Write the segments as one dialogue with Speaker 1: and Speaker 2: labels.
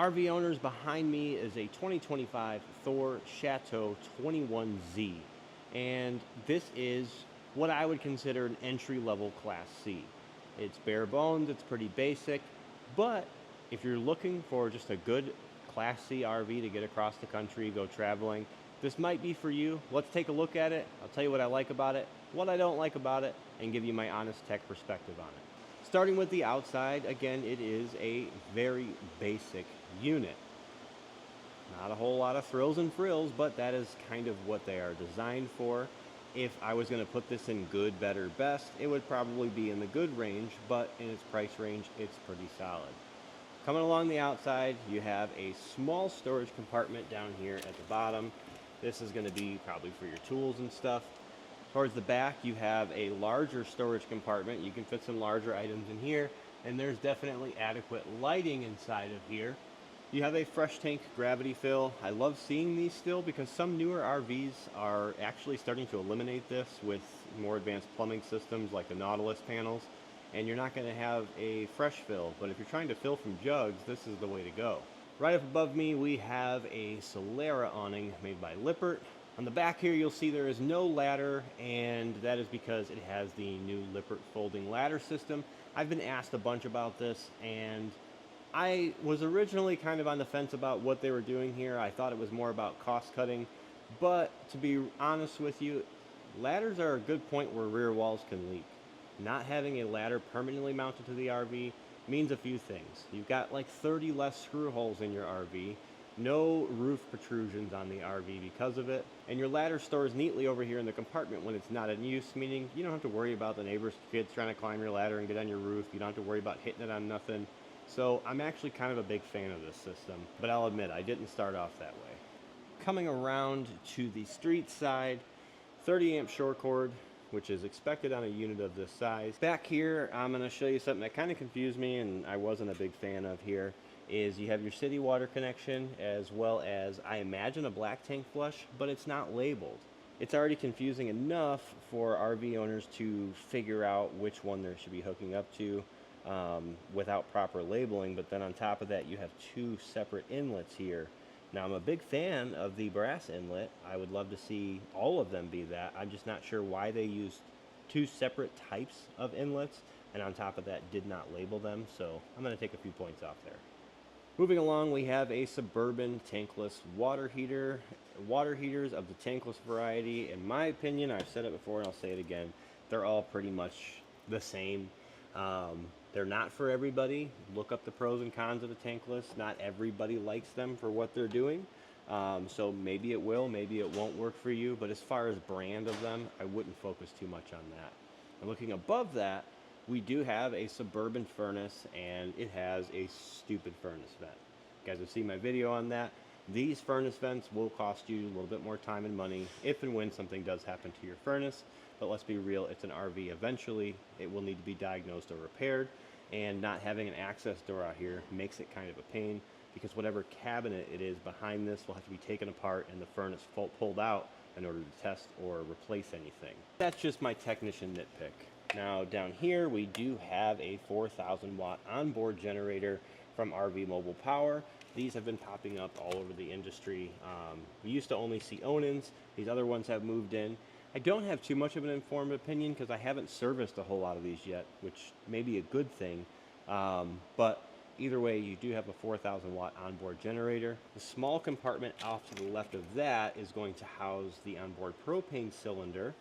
Speaker 1: RV owners, behind me is a 2025 Thor Chateau 21v, and this is what I would consider an entry-level Class C. It's bare bones, it's pretty basic, but if you're looking for just a good Class C RV to get across the country, go traveling, this might be for you. Let's take a look at it. I'll tell you what I like about it, what I don't like about it, and give you my honest tech perspective on it. Starting with the outside, again, it is a very basic unit. Not a whole lot of thrills and frills, but that is kind of what they are designed for. If I was going to put this in good, better, best, it would probably be in the good range, but in its price range, it's pretty solid. Coming along the outside, you have a small storage compartment down here at the bottom. This is going to be probably for your tools and stuff. Towards the back, you have a larger storage compartment. You can fit some larger items in here, and there's definitely adequate lighting inside of here. You have a fresh tank gravity fill. I love seeing these still because some newer RVs are actually starting to eliminate this with more advanced plumbing systems like the Nautilus panels, and you're not going to have a fresh fill, but if you're trying to fill from jugs, this is the way to go. Right up above me, we have a Solera awning made by Lippert. On the back here, you'll see there is no ladder, and that is because it has the new Lippert folding ladder system. I've been asked a bunch about this, and I was originally kind of on the fence about what they were doing here. I thought it was more about cost cutting, but to be honest with you, ladders are a good point where rear walls can leak. Not having a ladder permanently mounted to the RV means a few things. You've got like 30 less screw holes in your RV, no roof protrusions on the RV because of it, and your ladder stores neatly over here in the compartment when it's not in use, meaning you don't have to worry about the neighbor's kids trying to climb your ladder and get on your roof. You don't have to worry about hitting it on nothing. So I'm actually kind of a big fan of this system, but I'll admit I didn't start off that way. Coming around to the street side, 30 amp short cord, which is expected on a unit of this size. Back here, I'm going to show you something that kind of confused me and I wasn't a big fan of here. Is you have your city water connection as well as, I imagine, a black tank flush, but it's not labeled. It's already confusing enough for RV owners to figure out which one they should be hooking up to without proper labeling, but then on top of that you have two separate inlets here. Now, I'm a big fan of the brass inlet. I would love to see all of them be that. I'm just not sure why they used two separate types of inlets, and on top of that did not label them, so I'm going to take a few points off there. Moving along, we have a Suburban tankless water heater. Water heaters of the tankless variety, in my opinion, I've said it before and I'll say it again, they're all pretty much the same. They're not for everybody. Look up the pros and cons of the tankless. Not everybody likes them for what they're doing. So maybe it will, maybe it won't work for you, but as far as brand of them, I wouldn't focus too much on that. And looking above that, we do have a Suburban furnace, and it has a stupid furnace vent. You guys have seen my video on that. These furnace vents will cost you a little bit more time and money if and when something does happen to your furnace. But let's be real, it's an RV. Eventually, it will need to be diagnosed or repaired, and not having an access door out here makes it kind of a pain because whatever cabinet it is behind this will have to be taken apart and the furnace pulled out in order to test or replace anything. That's just my technician nitpick. Now down here we do have a 4,000 watt onboard generator from RV Mobile Power. These have been popping up all over the industry. We used to only see Onins. These other ones have moved in. I don't have too much of an informed opinion because I haven't serviced a whole lot of these yet, which may be a good thing. But either way, you do have a 4,000 watt onboard generator. The small compartment off to the left of that is going to house the onboard propane cylinder.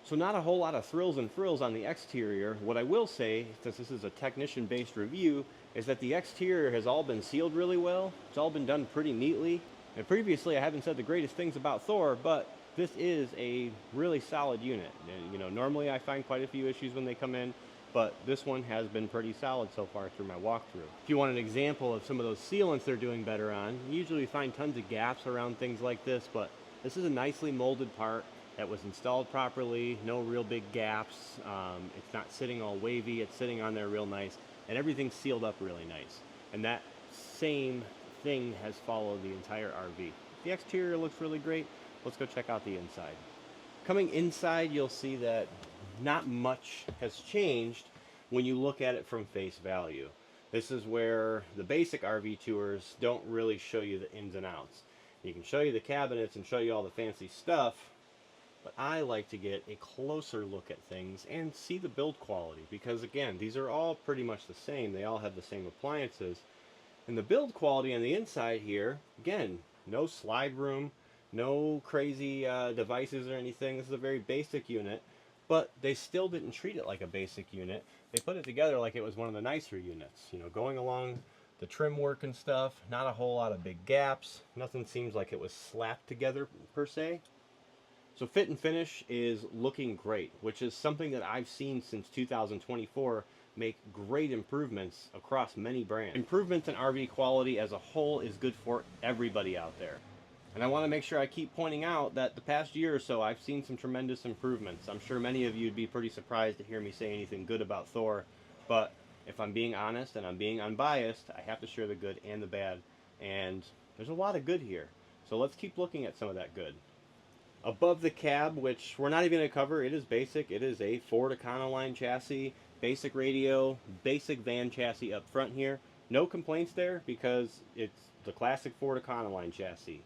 Speaker 1: So not a whole lot of thrills and frills on the exterior. What I will say, since this is a technician-based review, is that the exterior has all been sealed really well. It's all been done pretty neatly. And previously I haven't said the greatest things about Thor, but this is a really solid unit. And, you know, normally I find quite a few issues when they come in, but this one has been pretty solid so far through my walkthrough. If you want an example of some of those sealants they're doing better on, you usually find tons of gaps around things like this, but this is a nicely molded part that was installed properly, no real big gaps. It's not sitting all wavy, it's sitting on there real nice, and everything's sealed up really nice. And that same thing has followed the entire RV. The exterior looks really great. Let's go check out the inside. Coming inside, you'll see that not much has changed when you look at it from face value. This is where the basic RV tours don't really show you the ins and outs. You can show you the cabinets and show you all the fancy stuff, but I like to get a closer look at things and see the build quality, because again, these are all pretty much the same. They all have the same appliances. And the build quality on the inside here, again, no slide room, no crazy devices or anything. This is a very basic unit, but they still didn't treat it like a basic unit. They put it together like it was one of the nicer units. You know, going along the trim work and stuff, not a whole lot of big gaps. Nothing seems like it was slapped together per se. So fit and finish is looking great, which is something that I've seen since 2024 make great improvements across many brands. Improvements in RV quality as a whole is good for everybody out there. And I want to make sure I keep pointing out that the past year or so I've seen some tremendous improvements. I'm sure many of you would be pretty surprised to hear me say anything good about Thor, but if I'm being honest and I'm being unbiased, I have to share the good and the bad, and there's a lot of good here. So let's keep looking at some of that good. Above the cab, which we're not even going to cover, it is basic. It is a Ford Econoline chassis, basic radio, basic van chassis up front here. No complaints there because it's the classic Ford Econoline chassis.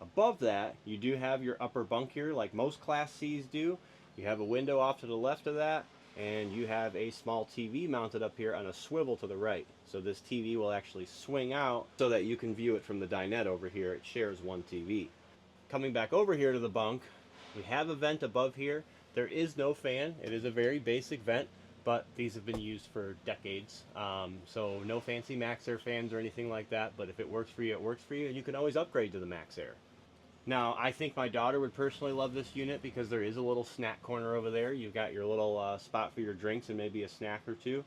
Speaker 1: Above that, you do have your upper bunk here like most Class C's do. You have a window off to the left of that, and you have a small TV mounted up here on a swivel to the right. So this TV will actually swing out so that you can view it from the dinette over here. It shares one TV. Coming back over here to the bunk, we have a vent above here. There is no fan. It is a very basic vent, but these have been used for decades. So no fancy Max Air fans or anything like that, but if it works for you, it works for you, and you can always upgrade to the Max Air. Now, I think my daughter would personally love this unit because there is a little snack corner over there. You've got your little spot for your drinks and maybe a snack or two.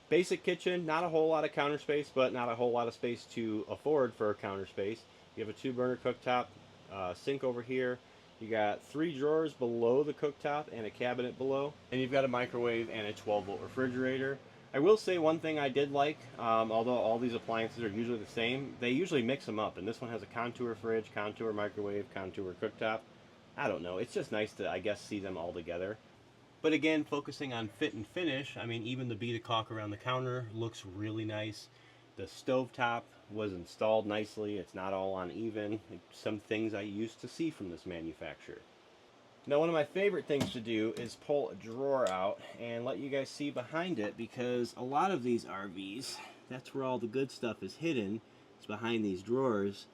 Speaker 1: Basic kitchen, not a whole lot of counter space, but not a whole lot of space to afford for a counter space. You have a 2-burner cooktop, sink over here. You got 3 drawers below the cooktop and a cabinet below. And you've got a microwave and a 12-volt refrigerator. I will say one thing I did like, although all these appliances are usually the same, they usually mix them up. And this one has a contour fridge, contour microwave, contour cooktop. I don't know. It's just nice to, I guess, see them all together. But again, focusing on fit and finish, I mean, even the bead of caulk around the counter looks really nice. The stovetop was installed nicely. It's not all uneven. Some things I used to see from this manufacturer. Now, one of my favorite things to do is pull a drawer out and let you guys see behind it, because a lot of these RVs, that's where all the good stuff is hidden. It's behind these drawers.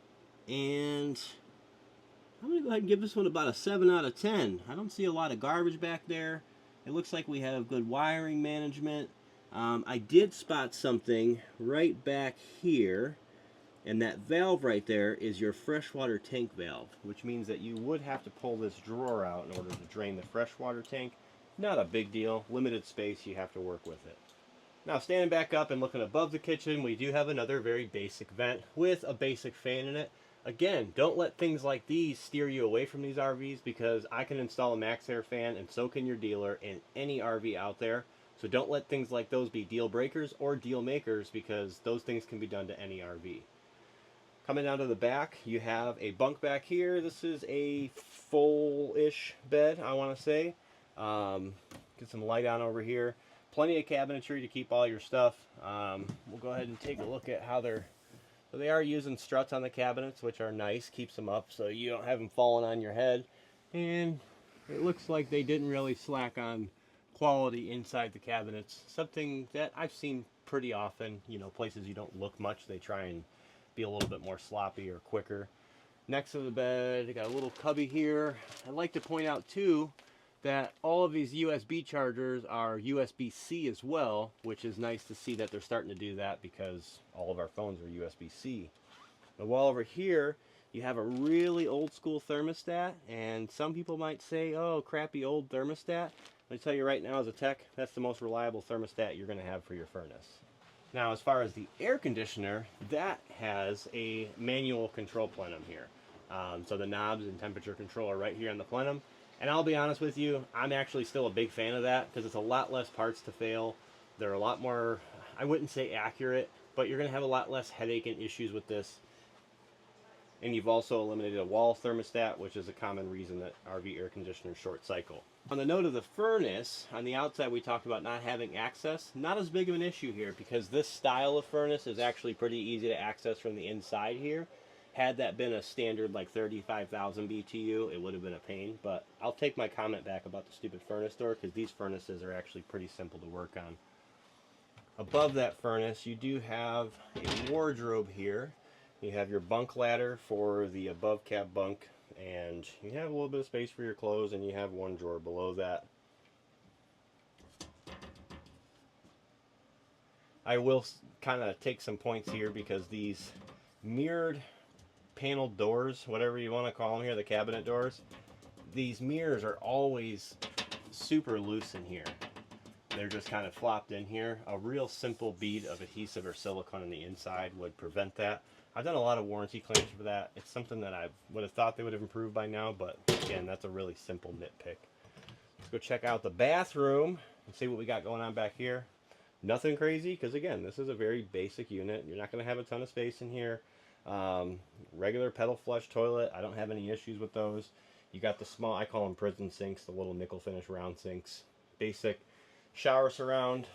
Speaker 1: And I'm going to go ahead and give this one about a 7 out of 10. I don't see a lot of garbage back there. It looks like we have good wiring management. I did spot something right back here. And that valve right there is your freshwater tank valve, which means that you would have to pull this drawer out in order to drain the freshwater tank. Not a big deal. Limited space, you have to work with it. Now, standing back up and looking above the kitchen, we do have another very basic vent with a basic fan in it. Again, don't let things like these steer you away from these RVs, because I can install a Max Air fan and so can your dealer in any RV out there. So don't let things like those be deal breakers or deal makers, because those things can be done to any RV. Coming down to the back, you have a bunk back here. This is a full-ish bed, I want to say. Get some light on over here. Plenty of cabinetry to keep all your stuff. We'll go ahead and take a look at how they are using struts on the cabinets, which are nice. Keeps them up so you don't have them falling on your head. And it looks like they didn't really slack on quality inside the cabinets. Something that I've seen pretty often. You know, places you don't look much, they try and be a little bit more sloppy or quicker. Next to the bed, you got a little cubby here. I'd like to point out too that all of these USB chargers are USB-C as well, which is nice to see that they're starting to do that, because all of our phones are USB-C. The wall over here, you have a really old school thermostat, and some people might say, oh, crappy old thermostat. Let me tell you right now, as a tech, that's the most reliable thermostat you're going to have for your furnace. Now, as far as the air conditioner, that has a manual control plenum here. So the knobs and temperature control are right here on the plenum. And I'll be honest with you, I'm actually still a big fan of that, because it's a lot less parts to fail. They're a lot more, I wouldn't say accurate, but you're going to have a lot less headache and issues with this. And you've also eliminated a wall thermostat, which is a common reason that RV air conditioners short cycle. On the note of the furnace, on the outside we talked about not having access. Not as big of an issue here because this style of furnace is actually pretty easy to access from the inside here. Had that been a standard like 35,000 BTU, it would have been a pain, but I'll take my comment back about the stupid furnace door because these furnaces are actually pretty simple to work on. Above that furnace, you do have a wardrobe here. You have your bunk ladder for the above cab bunk, and you have a little bit of space for your clothes, and you have one drawer below that. I will kind of take some points here because these mirrored paneled doors, whatever you want to call them here, the cabinet doors, these mirrors are always super loose in here. They're just kind of flopped in here. A real simple bead of adhesive or silicone on the inside would prevent that. I've done a lot of warranty claims for that. It's something that I would have thought they would have improved by now, but again, that's a really simple nitpick. Let's go check out the bathroom and see what we got going on back here. Nothing crazy, because again, this is a very basic unit. You're not going to have a ton of space in here. Regular pedal flush toilet. I don't have any issues with those. You got the small, I call them prison sinks, the little nickel finish round sinks. Basic shower surround.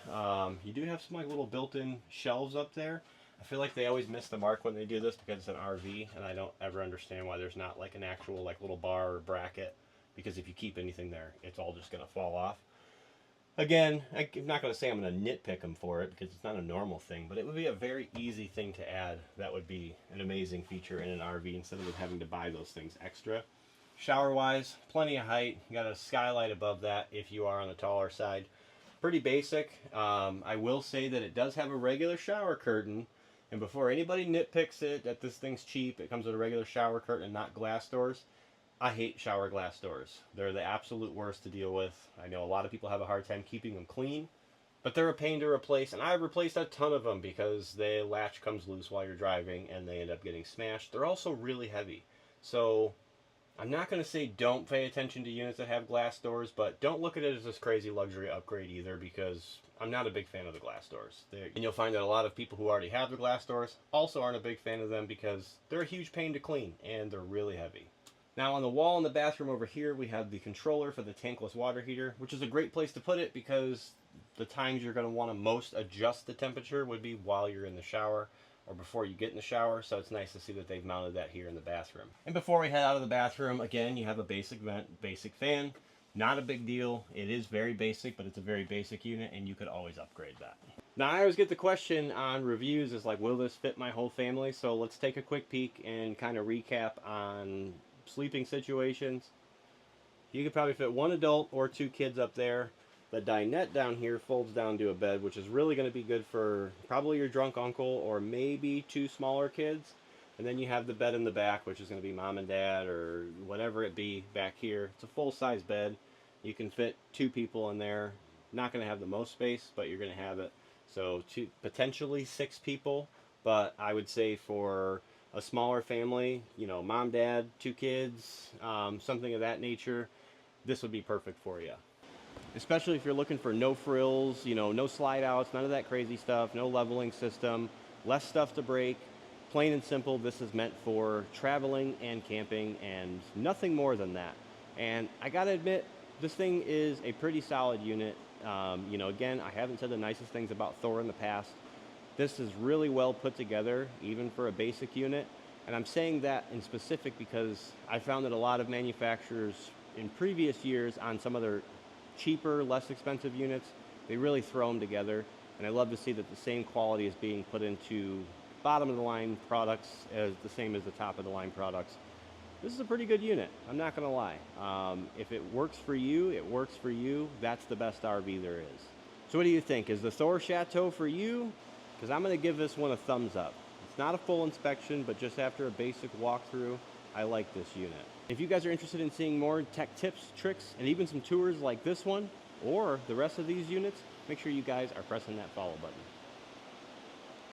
Speaker 1: You do have some like little built-in shelves up there. I feel like they always miss the mark when they do this because it's an RV, and I don't ever understand why there's not like an actual like little bar or bracket, because if you keep anything there, it's all just going to fall off. Again, I'm not going to say I'm going to nitpick them for it because it's not a normal thing, but it would be a very easy thing to add. That would be an amazing feature in an RV instead of having to buy those things extra. Shower-wise, plenty of height. You got a skylight above that if you are on the taller side. Pretty basic. I will say that it does have a regular shower curtain, and before anybody nitpicks it that this thing's cheap, it comes with a regular shower curtain and not glass doors. I hate shower glass doors. They're the absolute worst to deal with. I know a lot of people have a hard time keeping them clean, but they're a pain to replace, and I've replaced a ton of them because the latch comes loose while you're driving and they end up getting smashed. They're also really heavy. So I'm not going to say don't pay attention to units that have glass doors, but don't look at it as this crazy luxury upgrade either, because I'm not a big fan of the glass doors. And you'll find that a lot of people who already have the glass doors also aren't a big fan of them because they're a huge pain to clean and they're really heavy. Now on the wall in the bathroom over here, we have the controller for the tankless water heater, which is a great place to put it because the times you're going to want to most adjust the temperature would be while you're in the shower or before you get in the shower, so it's nice to see that they've mounted that here in the bathroom. And before we head out of the bathroom, again, you have a basic vent, basic fan. Not a big deal. It is very basic, but it's a very basic unit, and you could always upgrade that. Now, I always get the question on reviews is like, will this fit my whole family? So let's take a quick peek and kind of recap on sleeping situations. You could probably fit one adult or two kids up there. The dinette down here folds down to a bed, which is really going to be good for probably your drunk uncle or maybe two smaller kids. And then you have the bed in the back, which is going to be mom and dad or whatever it be back here. It's a full-size bed. You can fit two people in there. Not going to have the most space, but you're going to have it. So potentially 6 people, but I would say for a smaller family, you know, mom, dad, 2 kids, something of that nature, this would be perfect for you. Especially if you're looking for no frills, you know, no slide outs, none of that crazy stuff, no leveling system, less stuff to break. Plain and simple, this is meant for traveling and camping and nothing more than that. And I gotta admit, this thing is a pretty solid unit. You know, again, I haven't said the nicest things about Thor in the past. This is really well put together, even for a basic unit. And I'm saying that in specific because I found that a lot of manufacturers in previous years on some of their cheaper, less expensive units, they really throw them together. And I love to see that the same quality is being put into bottom of the line products as the same as the top of the line products. This is a pretty good unit, I'm not gonna lie. If it works for you, it works for you. That's the best RV there is. So what do you think? Is the Thor Chateau for you? Because I'm gonna give this one a thumbs up. It's not a full inspection, but just after a basic walkthrough, I like this unit. If you guys are interested in seeing more tech tips, tricks, and even some tours like this one, or the rest of these units, make sure you guys are pressing that follow button.